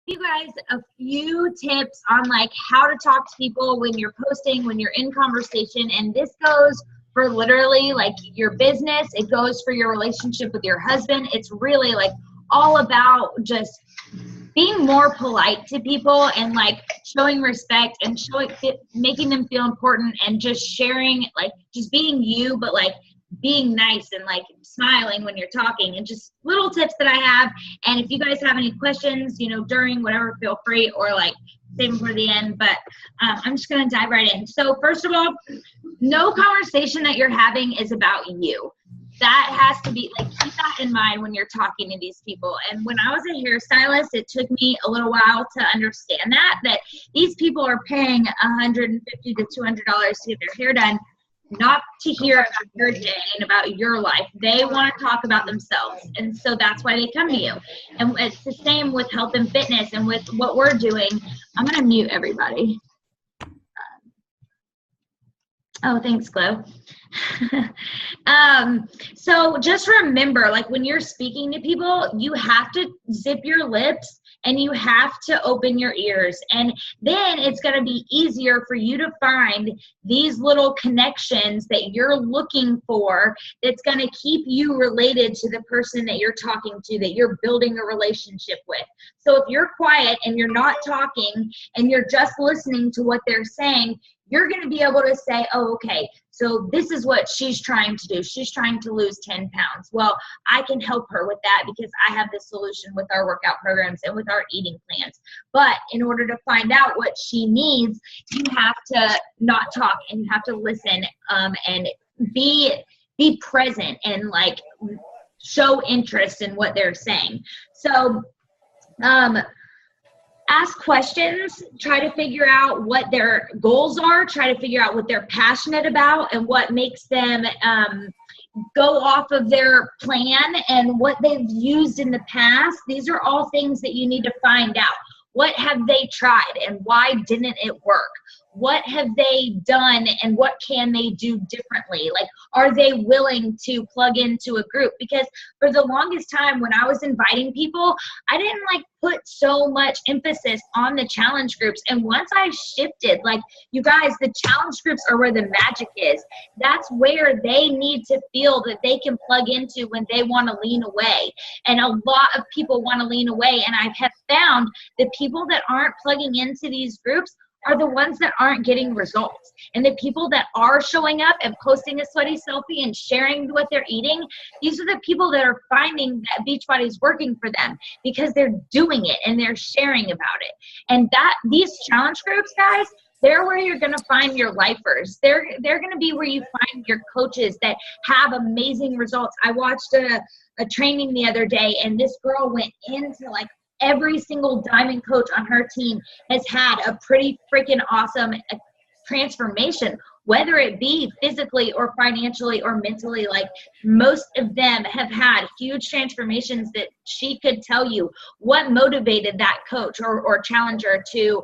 you guys a few tips on like how to talk to people when you're posting, when you're in conversation. And this goes for literally like your business. It goes for your relationship with your husband. It's really like all about just being more polite to people and like showing respect and making them feel important and just sharing, like just being you, but like being nice and like smiling when you're talking, and just little tips that I have. And if you guys have any questions, you know, during whatever, feel free, or like save them for the end. But I'm just going to dive right in. So first of all, no conversation that you're having is about you. That has to be, like, keep that in mind when you're talking to these people. And when I was a hairstylist, it took me a little while to understand that these people are paying $150 to $200 to get their hair done, not to hear about your day and about your life. They want to talk about themselves. And so that's why they come to you. And it's the same with health and fitness and with what we're doing. I'm going to mute everybody. Oh, thanks, Chloe. So just remember, like when you're speaking to people, you have to zip your lips and you have to open your ears. And then it's going to be easier for you to find these little connections that you're looking for that's going to keep you related to the person that you're talking to, that you're building a relationship with. So if you're quiet and you're not talking and you're just listening to what they're saying, you're going to be able to say, oh, okay, so this is what she's trying to do. She's trying to lose 10 pounds. Well, I can help her with that because I have the solution with our workout programs and with our eating plans. But in order to find out what she needs, you have to not talk and you have to listen and be present and like show interest in what they're saying. So, ask questions, try to figure out what their goals are, try to figure out what they're passionate about and what makes them go off of their plan and what they've used in the past. These are all things that you need to find out. What have they tried and why didn't it work? What have they done and what can they do differently? Like, are they willing to plug into a group? Because for the longest time when I was inviting people, I didn't like put so much emphasis on the challenge groups. And once I shifted, like, you guys, the challenge groups are where the magic is. That's where they need to feel that they can plug into when they want to lean away. And a lot of people want to lean away. And I have found the people that aren't plugging into these groups are the ones that aren't getting results. And the people that are showing up and posting a sweaty selfie and sharing what they're eating, these are the people that are finding that Beachbody is working for them because they're doing it and they're sharing about it. And these challenge groups, guys, they're where you're going to find your lifers. They're going to be where you find your coaches that have amazing results. I watched a training the other day, and this girl went into like every single diamond coach on her team has had a pretty freaking awesome transformation, whether it be physically or financially or mentally. Like, most of them have had huge transformations that she could tell you what motivated that coach or challenger to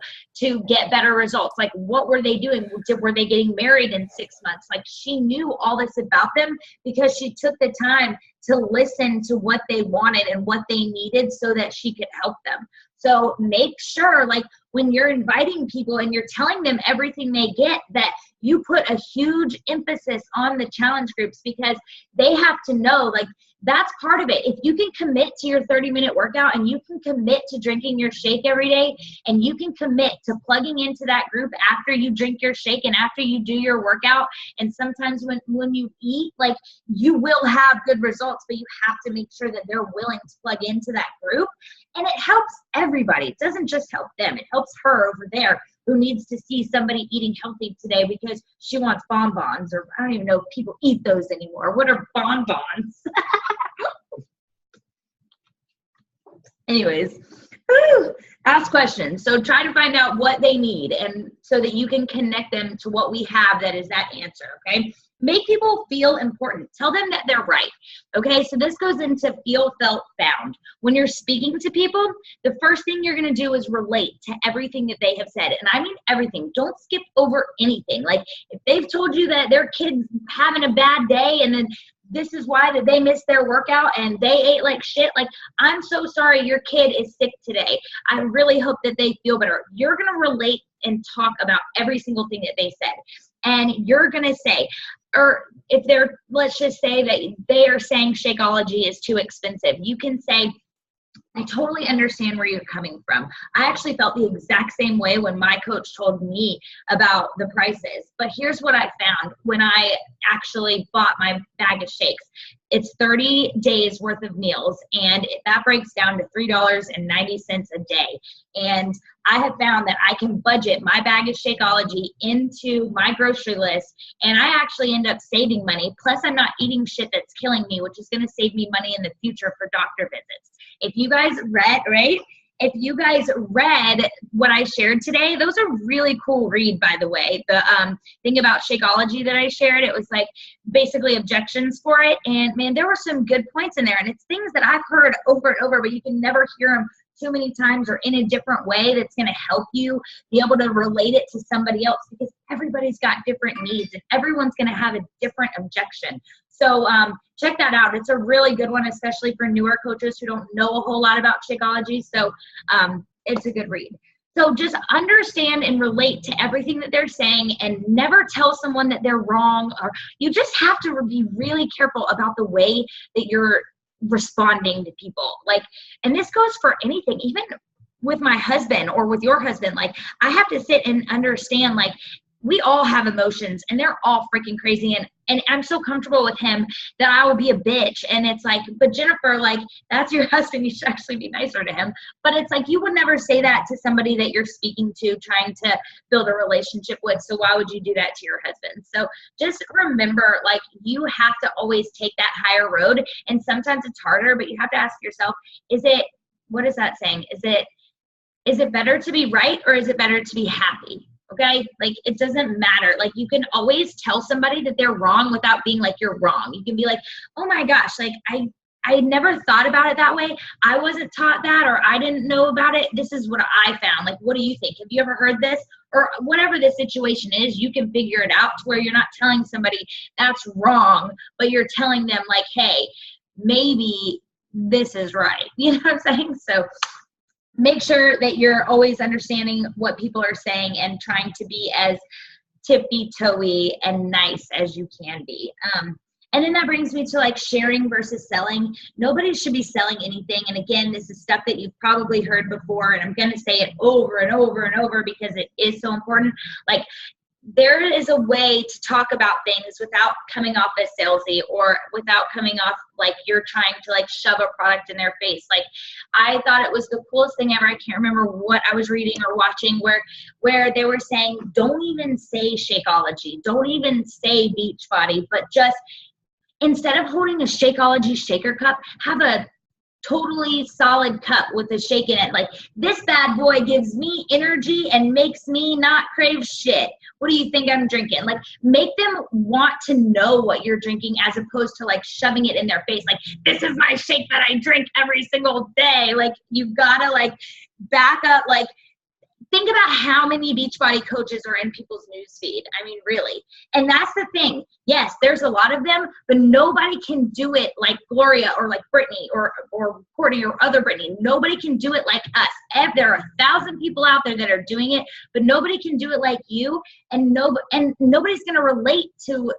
get better results. Like, what were they doing? Were they getting married in 6 months? Like, she knew all this about them because she took the time to listen to what they wanted and what they needed so that she could help them. So make sure, like, when you're inviting people and you're telling them everything they get, that you put a huge emphasis on the challenge groups, because they have to know, like, that's part of it. If you can commit to your 30-minute workout and you can commit to drinking your shake every day and you can commit to plugging into that group after you drink your shake and after you do your workout, and sometimes when you eat, like, you will have good results, but you have to make sure that they're willing to plug into that group. And it helps everybody. It doesn't just help them. It helps her over there who needs to see somebody eating healthy today because she wants bonbons, or I don't even know if people eat those anymore. What are bonbons? Anyways, ask questions. So try to find out what they need, and so that you can connect them to what we have that is that answer, okay? Make people feel important. Tell them that they're right, okay? So this goes into feel, felt, found. When you're speaking to people, the first thing you're going to do is relate to everything that they have said. And I mean everything. Don't skip over anything. Like, if they've told you that their kid's having a bad day and then this is why that they missed their workout and they ate like shit. Like, I'm so sorry your kid is sick today. I really hope that they feel better. You're going to relate and talk about every single thing that they said. And you're going to say, or if they're, let's just say that they are saying Shakeology is too expensive, you can say, I totally understand where you're coming from. I actually felt the exact same way when my coach told me about the prices. But here's what I found when I actually bought my bag of shakes. It's 30 days worth of meals, and that breaks down to $3.90 a day. And I have found that I can budget my bag of Shakeology into my grocery list, and I actually end up saving money. Plus, I'm not eating shit that's killing me, which is going to save me money in the future for doctor visits. If you guys read, right? If you guys read what I shared today, those are really cool read, by the way. The thing about Shakeology that I shared, it was like basically objections for it. And man, there were some good points in there. And it's things that I've heard over and over, but you can never hear them too many times or in a different way that's going to help you be able to relate it to somebody else, because everybody's got different needs and everyone's going to have a different objection. So check that out. It's a really good one, especially for newer coaches who don't know a whole lot about Shakeology. So it's a good read. So just understand and relate to everything that they're saying, and never tell someone that they're wrong. Or you just have to be really careful about the way that you're responding to people. Like, and this goes for anything, even with my husband or with your husband. Like, I have to sit and understand, like, we all have emotions and they're all freaking crazy. And I'm so comfortable with him that I will be a bitch. And it's like, but Jennifer, like, that's your husband. You should actually be nicer to him. But it's like, you would never say that to somebody that you're speaking to, trying to build a relationship with. So why would you do that to your husband? So just remember, like, you have to always take that higher road. And sometimes it's harder, but you have to ask yourself, what is that saying? Is it better to be right, or is it better to be happy? Okay, like, it doesn't matter. Like, you can always tell somebody that they're wrong without being like, you're wrong. You can be like, oh my gosh, like, I never thought about it that way. I wasn't taught that, or I didn't know about it. This is what I found. Like, what do you think? Have you ever heard this? Or whatever the situation is, you can figure it out to where you're not telling somebody that's wrong, but you're telling them, like, hey, maybe this is right. You know what I'm saying? So make sure that you're always understanding what people are saying and trying to be as tippy-toey and nice as you can be. And then that brings me to, like, sharing versus selling. Nobody should be selling anything. And again, this is stuff that you've probably heard before, and I'm going to say it over and over and over because it is so important. Like, there is a way to talk about things without coming off as salesy, or without coming off like you're trying to, like, shove a product in their face. Like, I thought it was the coolest thing ever. I can't remember what I was reading or watching where they were saying, don't even say Shakeology, don't even say Beachbody, but just instead of holding a Shakeology shaker cup, have a totally solid cup with a shake in it. Like, this bad boy gives me energy and makes me not crave shit. What do you think I'm drinking? Like, make them want to know what you're drinking, as opposed to, like, shoving it in their face. Like, this is my shake that I drink every single day. Like, you've got to, like, back up. Like, think about how many Beachbody coaches are in people's newsfeed. I mean, really. And that's the thing. Yes, there's a lot of them, but nobody can do it like Gloria or like Brittany or Courtney or other Brittany. Nobody can do it like us. There are 1,000 people out there that are doing it, but nobody can do it like you. And nobody's going to relate to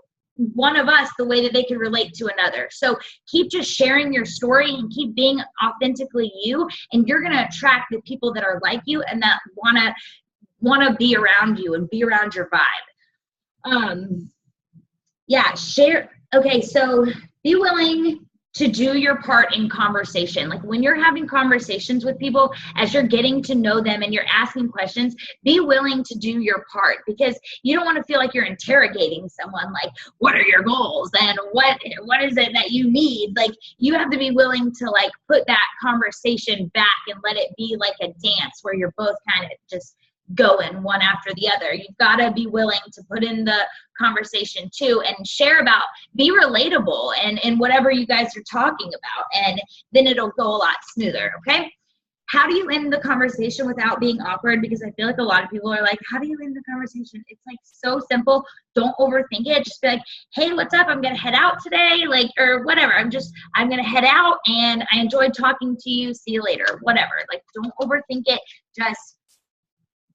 one of us the way that they can relate to another. So keep just sharing your story and keep being authentically you, and you're going to attract the people that are like you and that want to be around you and be around your vibe. Yeah, share. Okay, so be willing to do your part in conversation. Like, when you're having conversations with people, as you're getting to know them and you're asking questions, be willing to do your part, because you don't want to feel like you're interrogating someone. Like, what are your goals and what is it that you need? Like, you have to be willing to, like, put that conversation back and let it be like a dance where you're both kind of just going one after the other. You've got to be willing to put in the conversation too, and share about, be relatable and whatever you guys are talking about, and then it'll go a lot smoother. Okay, how do you end the conversation without being awkward? Because I feel like a lot of people are like, how do you end the conversation? It's like so simple. Don't overthink it. Just be like, hey, what's up? I'm going to head out today, like, or whatever. I'm going to head out and I enjoyed talking to you. See you later, whatever. Like, don't overthink it. Just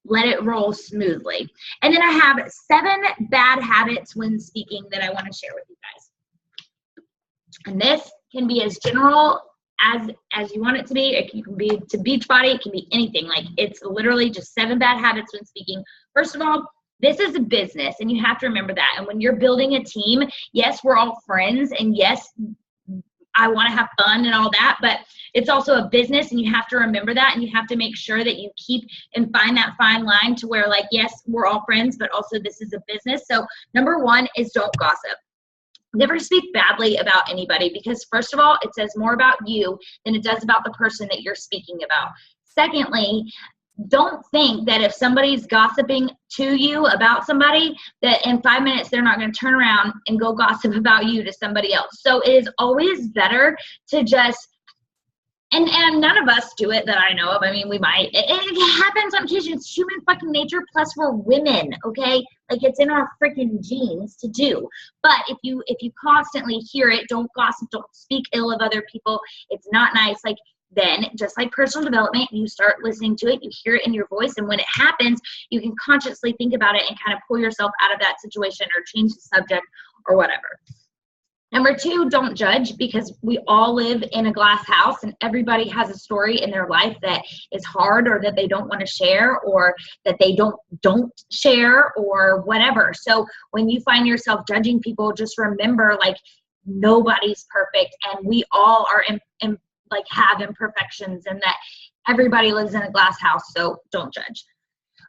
let it roll smoothly. And then I have 7 bad habits when speaking that I want to share with you guys. And this can be as general as you want it to be. It can be to Beachbody. It can be anything. Like, it's literally just 7 bad habits when speaking. First of all, this is a business and you have to remember that. And when you're building a team, yes, we're all friends and yes, I want to have fun and all that, but it's also a business and you have to remember that, and you have to make sure that you keep and find that fine line to where, like, yes, we're all friends, but also this is a business. So number 1 is don't gossip. Never speak badly about anybody, because first of all, it says more about you than it does about the person that you're speaking about. Secondly, don't think that if somebody's gossiping to you about somebody, that in 5 minutes they're not going to turn around and go gossip about you to somebody else. So it is always better to just, and none of us do it that I know of. I mean, we might. It happens on occasion. It's human fucking nature. Plus, we're women, okay? Like, it's in our freaking genes to do. But if you constantly hear it, don't gossip, don't speak ill of other people. It's not nice. Like, then, just like personal development, you start listening to it, you hear it in your voice, and when it happens, you can consciously think about it and kind of pull yourself out of that situation or change the subject or whatever. Number 2, don't judge, because we all live in a glass house and everybody has a story in their life that is hard or that they don't want to share or that they don't share or whatever. So when you find yourself judging people, just remember, like, nobody's perfect and we all are like have imperfections, and that everybody lives in a glass house, so don't judge.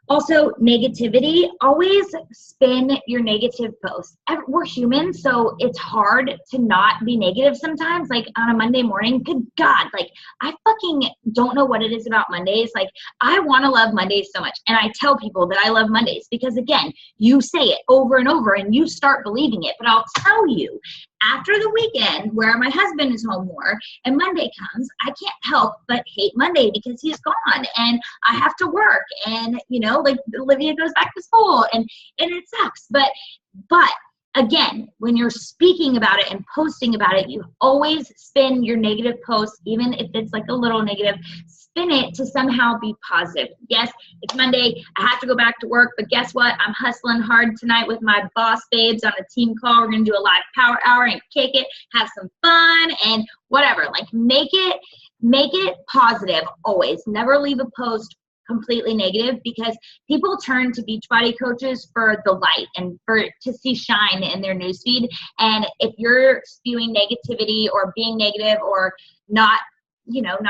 Also, negativity. Always spin your negative posts. We're human, so it's hard to not be negative sometimes. Like, on a Monday morning, good God, like, I fucking don't know what it is about Mondays. Like, I want to love Mondays so much, and I tell people that I love Mondays because, again, you say it over and over and you start believing it. But I'll tell you, after the weekend where my husband is home more and Monday comes, I can't help but hate Monday because he's gone and I have to work, and, you know, like, Olivia goes back to school and it sucks. But again, when you're speaking about it and posting about it, you always spin your negative post, even if it's like a little negative, spin it to somehow be positive. Yes, it's Monday, I have to go back to work, but guess what? I'm hustling hard tonight with my boss babes on a team call. We're gonna do a live power hour and kick it, have some fun and whatever. Like, make it positive always. Never leave a post completely negative, because people turn to Beachbody coaches for the light and to see shine in their newsfeed. And if you're spewing negativity or being negative or not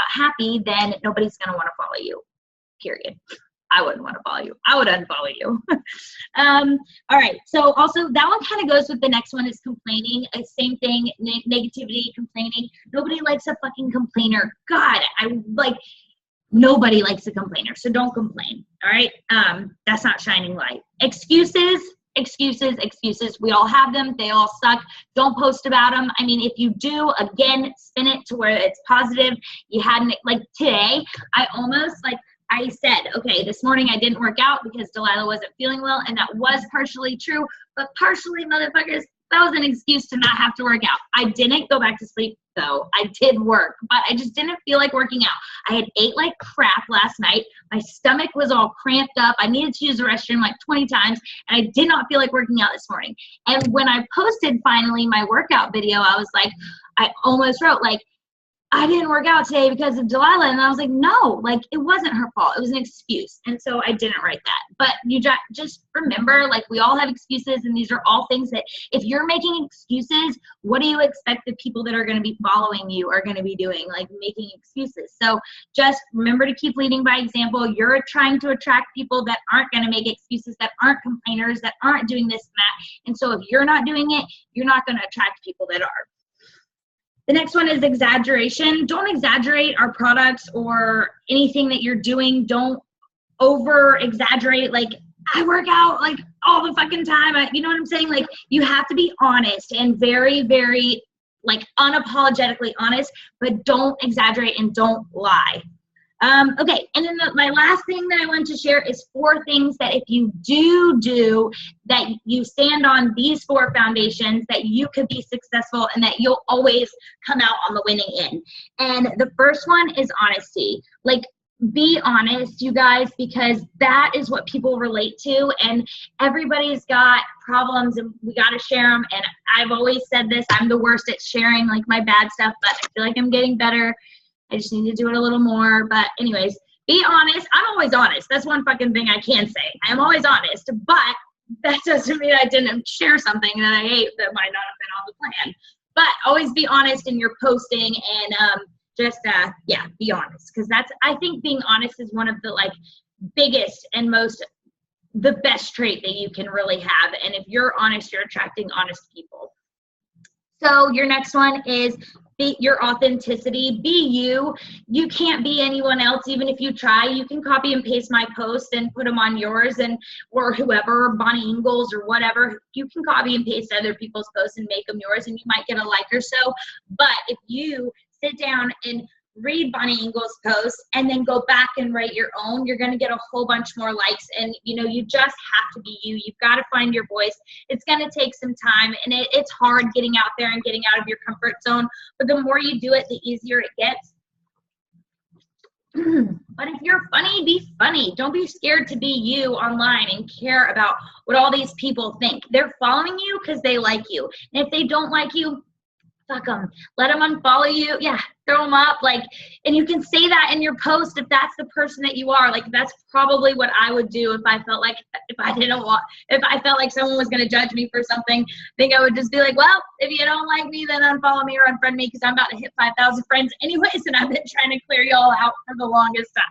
happy, then nobody's going to want to follow you, period. I wouldn't want to follow you. I would unfollow you. All right. So also that one kind of goes with the next one, is complaining. Same thing, negativity, complaining. Nobody likes a fucking complainer. God, nobody likes a complainer, so don't complain, all right? That's not shining light. Excuses. We all have them. They all suck. Don't post about them. I mean, if you do, again, spin it to where it's positive. You hadn't, like, today, I said, okay, this morning I didn't work out because Delilah wasn't feeling well, and that was partially true, but partially, motherfuckers, that was an excuse to not have to work out. I didn't go back to sleep, though. I did work, but I just didn't feel like working out. I had ate like crap last night. My stomach was all cramped up. I needed to use the restroom like 20 times, and I did not feel like working out this morning. And when I posted finally my workout video, I was like, I almost wrote, like, I didn't work out today because of Delilah. And I was like, no, like, it wasn't her fault. It was an excuse. And so I didn't write that. But you just remember, like, we all have excuses, and these are all things that if you're making excuses, what do you expect the people that are going to be following you are going to be doing? Like, making excuses. So just remember to keep leading by example. You're trying to attract people that aren't going to make excuses, that aren't complainers, that aren't doing this and that. And so if you're not doing it, you're not going to attract people that are. The next one is exaggeration. Don't exaggerate our products or anything that you're doing. Don't over exaggerate. Like, I work out like all the fucking time. You know what I'm saying? Like, you have to be honest and very, very, like, unapologetically honest, but don't exaggerate and don't lie. Okay, and then my last thing that I want to share is 4 things that if you do that you stand on these 4 foundations, that you could be successful and that you'll always come out on the winning end. And the first one is honesty. Like, be honest, you guys, because that is what people relate to, and everybody's got problems and we got to share them. And I've always said this, I'm the worst at sharing like my bad stuff, but I feel like I'm getting better. I just need to do it a little more. But anyways, be honest. I'm always honest. That's one fucking thing I can say. I'm always honest, but that doesn't mean I didn't share something that I ate that might not have been on the plan. But always be honest in your posting, and yeah, be honest, because I think being honest is one of the like biggest and the best trait that you can really have. And if you're honest, you're attracting honest people. So your next one is be your authenticity. Be you. You can't be anyone else. Even if you try, you can copy and paste my post and put them on yours, or whoever, Bonnie Ingalls or whatever. You can copy and paste other people's posts and make them yours, and you might get a like or so. But if you sit down and read Bonnie Ingalls' posts and then go back and write your own, you're going to get a whole bunch more likes. And you just have to be you. You've got to find your voice. It's going to take some time, and it's hard getting out there and getting out of your comfort zone, but the more you do it, the easier it gets. But if you're funny, be funny. Don't be scared to be you online and care about what all these people think. They're following you because they like you, and if they don't like you, fuck them. Let them unfollow you. Yeah, throw them up. And you can say that in your post if that's the person that you are. Like, that's probably what I would do if I felt like someone was going to judge me for something. I think I would just be like, well, if you don't like me, then unfollow me or unfriend me, because I'm about to hit 5,000 friends anyways, and I've been trying to clear y'all out for the longest time.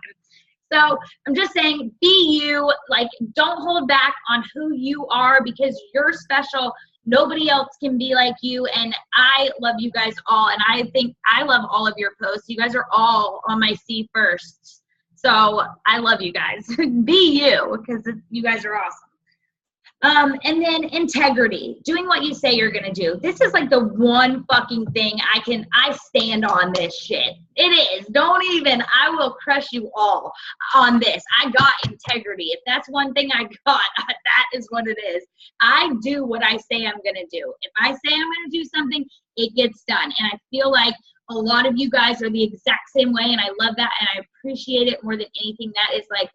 So I'm just saying, be you. Like, don't hold back on who you are, because you're special. Nobody else can be like you, and I love you guys all, and I think I love all of your posts. You guys are all on my C firsts, so I love you guys. Be you, because you guys are awesome. And then integrity, doing what you say you're gonna do. This is like the one fucking thing I stand on this shit. It is. I will crush you all on this. I got integrity. If that's one thing I got, that is what it is. I do what I say I'm gonna do. If I say I'm gonna do something, it gets done. And I feel like a lot of you guys are the exact same way, and I love that, and I appreciate it more than anything. That is like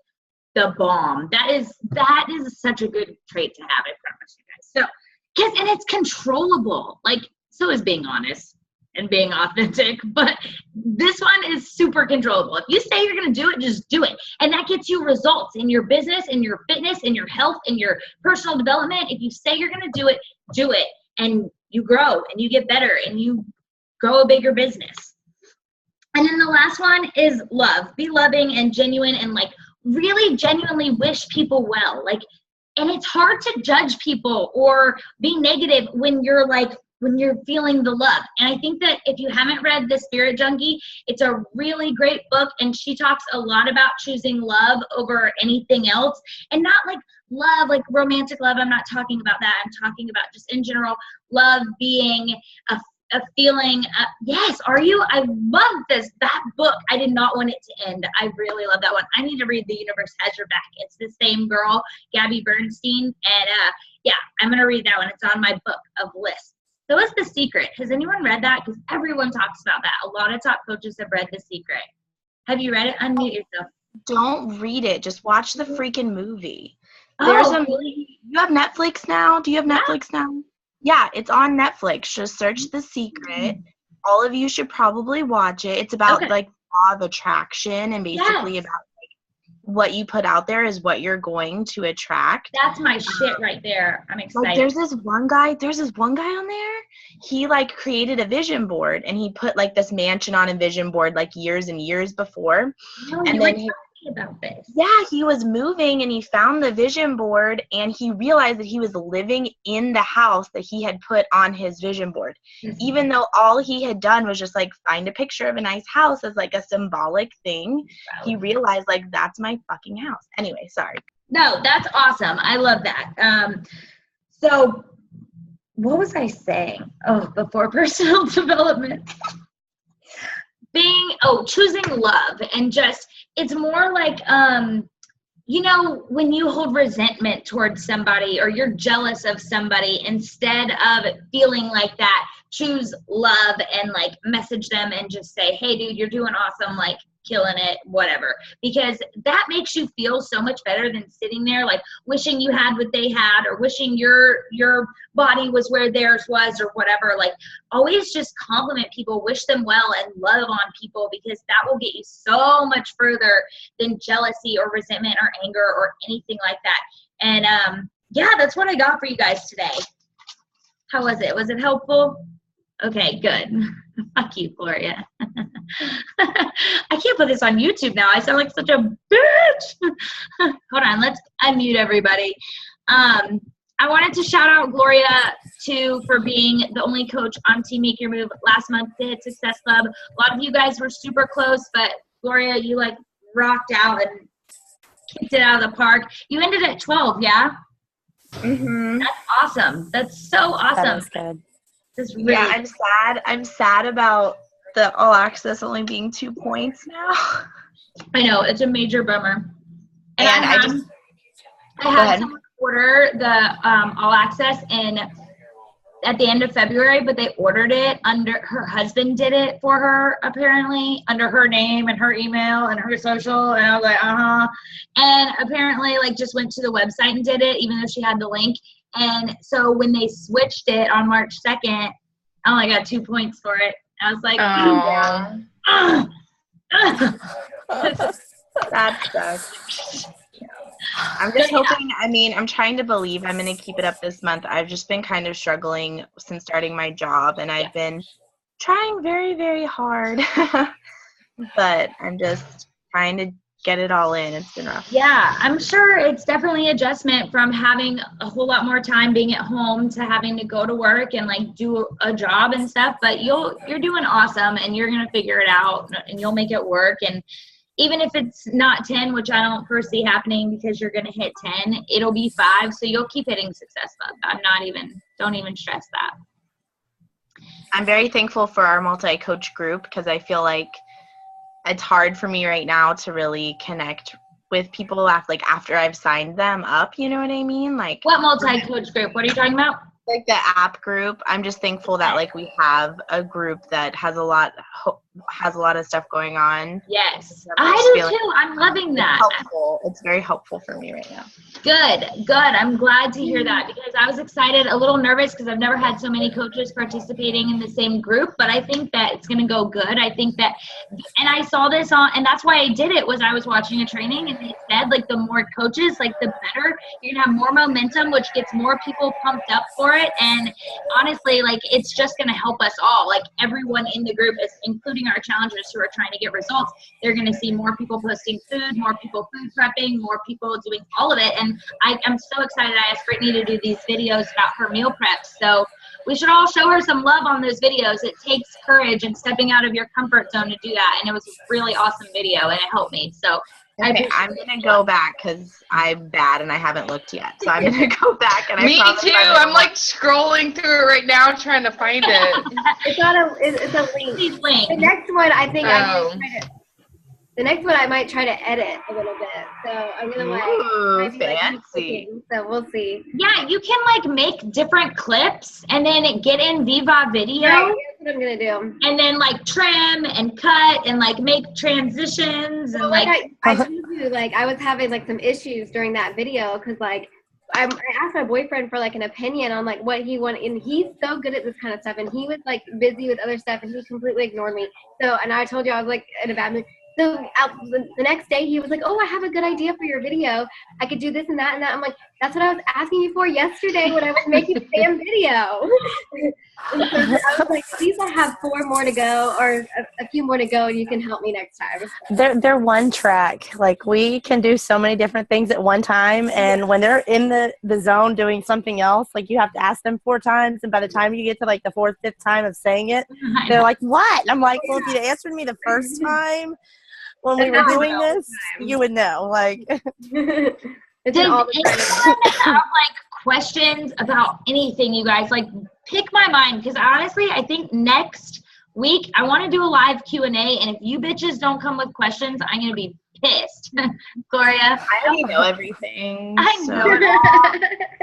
the bomb. That is such a good trait to have, I promise you guys. So, and it's controllable. Like, so is being honest and being authentic, but this one is super controllable. If you say you're going to do it, just do it. And that gets you results in your business, in your fitness, in your health, in your personal development. If you say you're going to do it, and you grow and you get better and you grow a bigger business. And then the last one is love. Be loving and genuine, and like, really genuinely wish people well. And it's hard to judge people or be negative when you're feeling the love. And I think that if you haven't read The Spirit Junkie, it's a really great book, and she talks a lot about choosing love over anything else. And not like love, like romantic love. I'm not talking about that. I'm talking about just in general, love being a feeling. Yes, are you? I love that book. I did not want it to end. I really love that one. I need to read The Universe Has Your Back. It's the same girl, Gabby Bernstein, and yeah, I'm gonna read that one. It's on my book of lists. So is The Secret. Has anyone read that? Because everyone talks about that. A lot of top coaches have read The Secret. Have you read it? Unmute yourself. Don't read it. Just watch the freaking movie. There's a movie. You have Netflix now? Do you have Netflix now? Yeah, it's on Netflix. Just search The Secret. All of you should probably watch it. It's about like law of attraction, and basically about like what you put out there is what you're going to attract. That's my shit right there. I'm excited. Like, there's this one guy on there. He like created a vision board, and he put like this mansion on a vision board like years and years before. No, and then he about this. Yeah, he was moving, and he found the vision board, and he realized that he was living in the house that he had put on his vision board. Mm-hmm. Even though all he had done was just like find a picture of a nice house as like a symbolic thing. Wow. He realized like, that's my fucking house. Anyway, sorry. No, that's awesome. I love that. So what was I saying? Before personal development. Choosing love and just it's more like, you know, when you hold resentment towards somebody or you're jealous of somebody, instead of feeling like that, choose love and like message them and just say, hey dude, you're doing awesome, like killing it, whatever, because that makes you feel so much better than sitting there like wishing you had what they had or wishing your body was where theirs was or whatever. Like, always just compliment people, wish them well, and love on people, because that will get you so much further than jealousy or resentment or anger or anything like that. And yeah, that's what I got for you guys today. How was it? Was it helpful? Okay, good. Fuck you, Gloria. I can't put this on YouTube now. I sound like such a bitch. Hold on, let's unmute everybody. I wanted to shout out Gloria too for being the only coach on Team Make Your Move last month to hit Success Club. A lot of you guys were super close, but Gloria, you like rocked out and kicked it out of the park. You ended at 12, yeah? Mm-hmm. That's awesome. That's so awesome. That is good. Really yeah, I'm sad. I'm sad about the All Access only being 2 points now. I know, it's a major bummer. And I had someone order the All Access at the end of February, but they ordered it under, her husband did it for her, apparently, under her name and her email and her social, and I was like, and apparently, like, just went to the website and did it, even though she had the link. And so when they switched it on March 2nd, I only got 2 points for it. I was like, that sucks. I'm just hoping, I mean, I'm trying to believe I'm going to keep it up this month. I've just been kind of struggling since starting my job, and I've been trying very, very hard. But I'm just trying to get it all in. It's been rough. Yeah, I'm sure it's definitely adjustment from having a whole lot more time being at home to having to go to work and like do a job and stuff. But you're doing awesome, and you're going to figure it out, and you'll make it work. And even if it's not 10, which I don't foresee happening because you're going to hit 10, it'll be 5. So you'll keep hitting Success Club. Don't even stress that. I'm very thankful for our multi-coach group, because I feel like it's hard for me right now to really connect with people after I've signed them up. You know what I mean? Like, what multi-coach group? What are you talking about? Like the app group. I'm just thankful that like we have a group that has a lot of stuff going on. Yes, I do too. I'm loving that. It's very helpful for me right now. Good. I'm glad to hear that, because I was excited, a little nervous because I've never had so many coaches participating in the same group, but I think that it's going to go good. I think that, and I saw this on, and that's why I did it, was I was watching a training and they said like the more coaches, like the better. You're going to have more momentum, which gets more people pumped up for it. And honestly, like, it's just going to help us all. Like, everyone in the group, is including our challengers who are trying to get results, they're going to see more people posting food, more people food prepping, more people doing all of it. And I'm so excited. I asked Brittany to do these videos about her meal preps. So we should all show her some love on those videos. It takes courage and stepping out of your comfort zone to do that. And it was a really awesome video, and it helped me. So okay, I'm going to go back because I'm bad and I haven't looked yet. So I'm going to go back. And Me too. I'm like scrolling through it right now trying to find it. It's a link. The next one, I think the next one I might try to edit a little bit. So I'm going to fancy. So we'll see. Yeah, you can like make different clips and then get in Viva Video. Right, that's what I'm going to do. And then like trim and cut and like make transitions and I told you, like, I was having like some issues during that video because like I asked my boyfriend for like an opinion on like what he wanted, and he's so good at this kind of stuff, and he was like busy with other stuff and he completely ignored me. So, and I told you I was like in a bad mood. So the next day he was like, oh, I have a good idea for your video. I could do this and that and that. I'm like, that's what I was asking you for yesterday when I was making the damn video. And so I was like, please, I have 4 more to go, or a few more to go, and you can help me next time. They're one track. Like, we can do so many different things at one time, and when they're in the zone doing something else, like, you have to ask them 4 times, and by the time you get to like the 4th, 5th time of saying it, they're like, what? And I'm like, well, if you answered me the first time when we were doing this, you would know. Like, does anyone have like questions about anything, you guys? Like, pick my mind, because honestly, I think next week I want to do a live Q&A, and if you bitches don't come with questions, I'm gonna be pissed. Gloria. I already know everything. I so- know it all.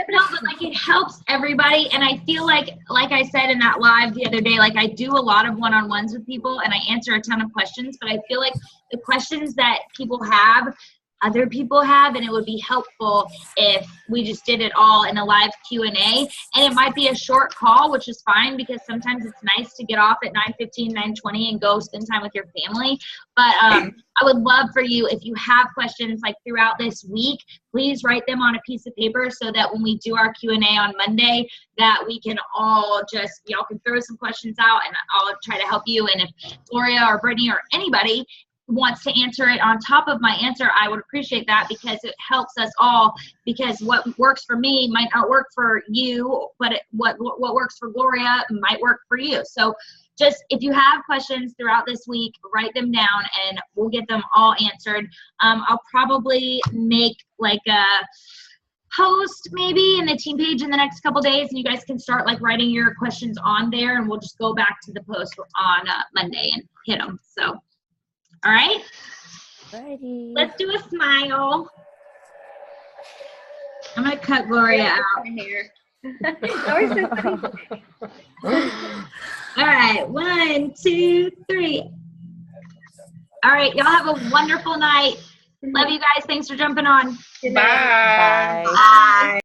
No, but like it helps everybody, and I feel like I said in that live the other day, like I do a lot of one-on-ones with people, and I answer a ton of questions. But I feel like the questions that people have, other people have, and it would be helpful if we just did it all in a live Q&A. And it might be a short call, which is fine because sometimes it's nice to get off at 9:15, 9:20 and go spend time with your family. But I would love for you, if you have questions like throughout this week, please write them on a piece of paper so that when we do our Q&A on Monday, that we can all just, y'all can throw some questions out and I'll try to help you. And if Gloria or Brittany or anybody wants to answer it on top of my answer, I would appreciate that because it helps us all, because what works for me might not work for you, but what works for Gloria might work for you. So just, if you have questions throughout this week, write them down and we'll get them all answered. I'll probably make like a post maybe in the team page in the next couple days, and you guys can start like writing your questions on there, and we'll just go back to the post on Monday and hit them. So all right, Alrighty. let's do a smile. I'm gonna cut Gloria out. Always so funny. All right, 1, 2, 3. All right, y'all have a wonderful night. Love you guys. Thanks for jumping on. Good night. Bye. Bye. Bye.